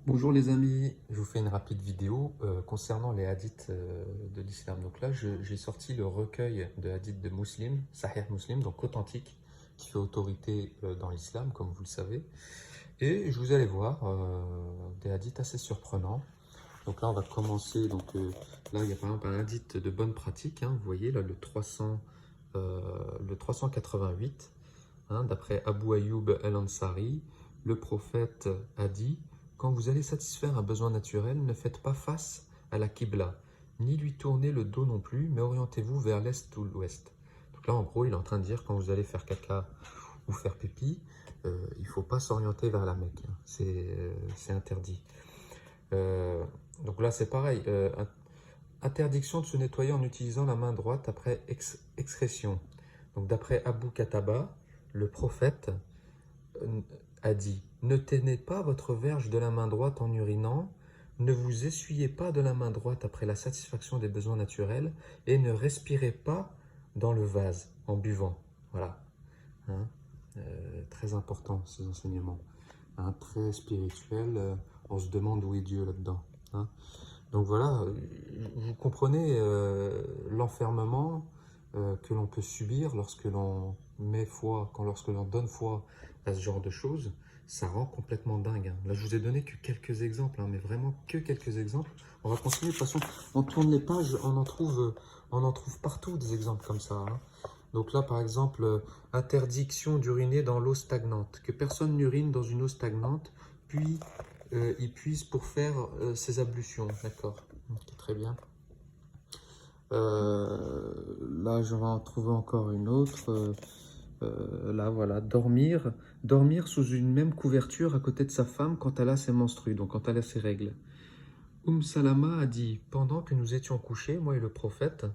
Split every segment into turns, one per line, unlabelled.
Bonjour les amis, je vous fais une rapide vidéo concernant les hadiths de l'islam. Donc là, j'ai sorti le recueil de hadiths de Muslim, Sahih Muslim, donc authentique, qui fait autorité dans l'islam, comme vous le savez. Et je vous allez voir des hadiths assez surprenants. Donc là, on va commencer. Là, il y a par exemple un hadith de bonne pratique, hein, vous voyez, là, le 388, hein, d'après Abu Ayyub al-Ansari, le prophète a dit: quand vous allez satisfaire un besoin naturel, ne faites pas face à la Qibla, ni lui tournez le dos non plus, mais orientez-vous vers l'est ou l'ouest. Donc là, en gros, il est en train de dire quand vous allez faire caca ou faire pipi, il ne faut pas s'orienter vers la Mecque, hein. C'est interdit. Euh, donc là, c'est pareil. Interdiction de se nettoyer en utilisant la main droite après excrétion. Donc d'après Abu Kataba, le prophète a dit: ne tenez pas votre verge de la main droite en urinant, ne vous essuyez pas de la main droite après la satisfaction des besoins naturels, et ne respirez pas dans le vase en buvant. Voilà. Hein. Très important ces enseignements. Hein, très spirituel. On se demande où est Dieu là-dedans. Hein. Donc voilà, vous comprenez l'enfermement que l'on peut subir lorsque l'on met foi, lorsque l'on donne foi à ce genre de choses. Ça rend complètement dingue, hein. Là, je vous ai donné que quelques exemples, hein, mais vraiment que quelques exemples. On va continuer. De toute façon, on tourne les pages, on en trouve partout des exemples comme ça, hein. Donc là, par exemple, interdiction d'uriner dans l'eau stagnante. Que personne n'urine dans une eau stagnante, puis il puise pour faire ses ablutions. D'accord, okay, très bien. Là, je vais en trouver encore une autre. Là, voilà, dormir sous une même couverture à côté de sa femme quand elle a ses menstrues, donc quand elle a ses règles. Salama a dit: pendant que nous étions couchés, moi et le prophète,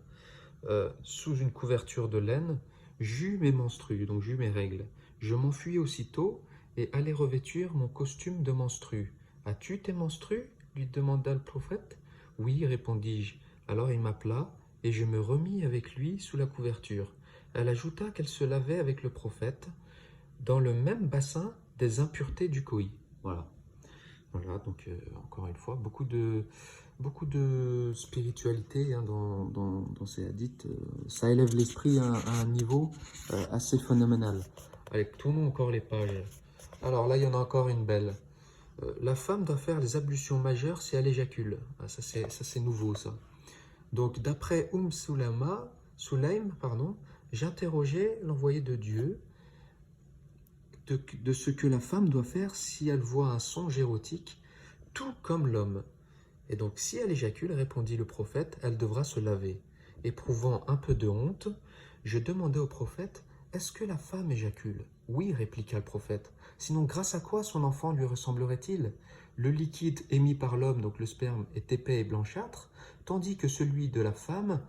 sous une couverture de laine, j'eus mes menstrues, donc j'eus mes règles. Je m'enfuis aussitôt et allai revêtir mon costume de menstru. As-tu tes menstrues? Lui demanda le prophète. Oui, répondis-je. Alors il m'appela et je me remis avec lui sous la couverture. Elle ajouta qu'elle se lavait avec le prophète dans le même bassin des impuretés du Kohi. Voilà. Voilà, donc encore une fois, beaucoup de spiritualité, hein, dans ces hadiths. Ça élève l'esprit à un niveau assez phénoménal. Allez, tournons encore les pages. Alors là, il y en a encore une belle. La femme doit faire les ablutions majeures si elle éjacule. Ah, ça, c'est nouveau, ça. Donc, d'après Sulaim, pardon, j'interrogeais l'envoyé de Dieu de ce que la femme doit faire si elle voit un songe érotique, tout comme l'homme. Et donc, si elle éjacule, répondit le prophète, elle devra se laver. Éprouvant un peu de honte, je demandai au prophète: est-ce que la femme éjacule? Oui, répliqua le prophète. Sinon, grâce à quoi son enfant lui ressemblerait-il? Le liquide émis par l'homme, donc le sperme, est épais et blanchâtre, tandis que celui de la femme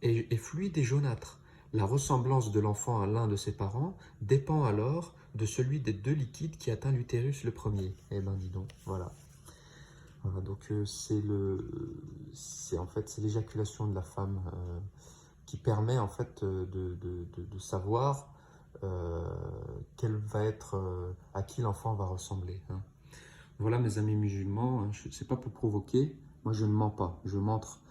est fluide et jaunâtre. La ressemblance de l'enfant à l'un de ses parents dépend alors de celui des deux liquides qui atteint l'utérus le premier. Eh ben, dis donc, voilà. Voilà, donc c'est en fait c'est l'éjaculation de la femme qui permet en fait de savoir quel va être à qui l'enfant va ressembler, hein. Voilà mes amis musulmans, hein, c'est pas pour provoquer, moi je ne mens pas, je montre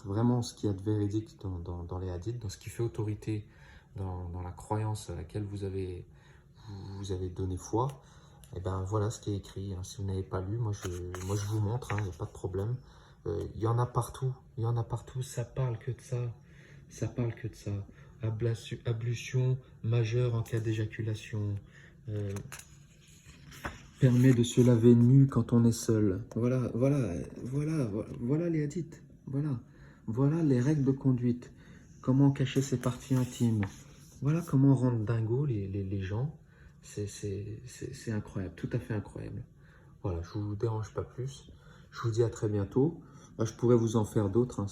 vraiment ce qu'il y a de véridique dans les hadiths, dans ce qui fait autorité dans la croyance à laquelle vous avez donné foi. Et ben voilà ce qui est écrit, hein. Si vous n'avez pas lu, moi je vous montre, hein, il n'y a pas de problème. Il y en a partout, ça parle que de ça, ça parle que de ça. Ablution majeure en cas d'éjaculation, euh, permet de se laver nu quand on est seul. Voilà les hadiths, voilà les règles de conduite, comment cacher ses parties intimes, voilà comment rendre dingo les gens. C'est incroyable, tout à fait incroyable. Voilà, je vous dérange pas plus. Je vous dis à très bientôt. Je pourrais vous en faire d'autres, hein,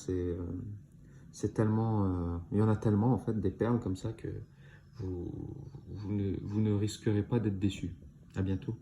c'est tellement, il y en a tellement en fait, des perles comme ça que vous ne risquerez pas d'être déçus. À bientôt.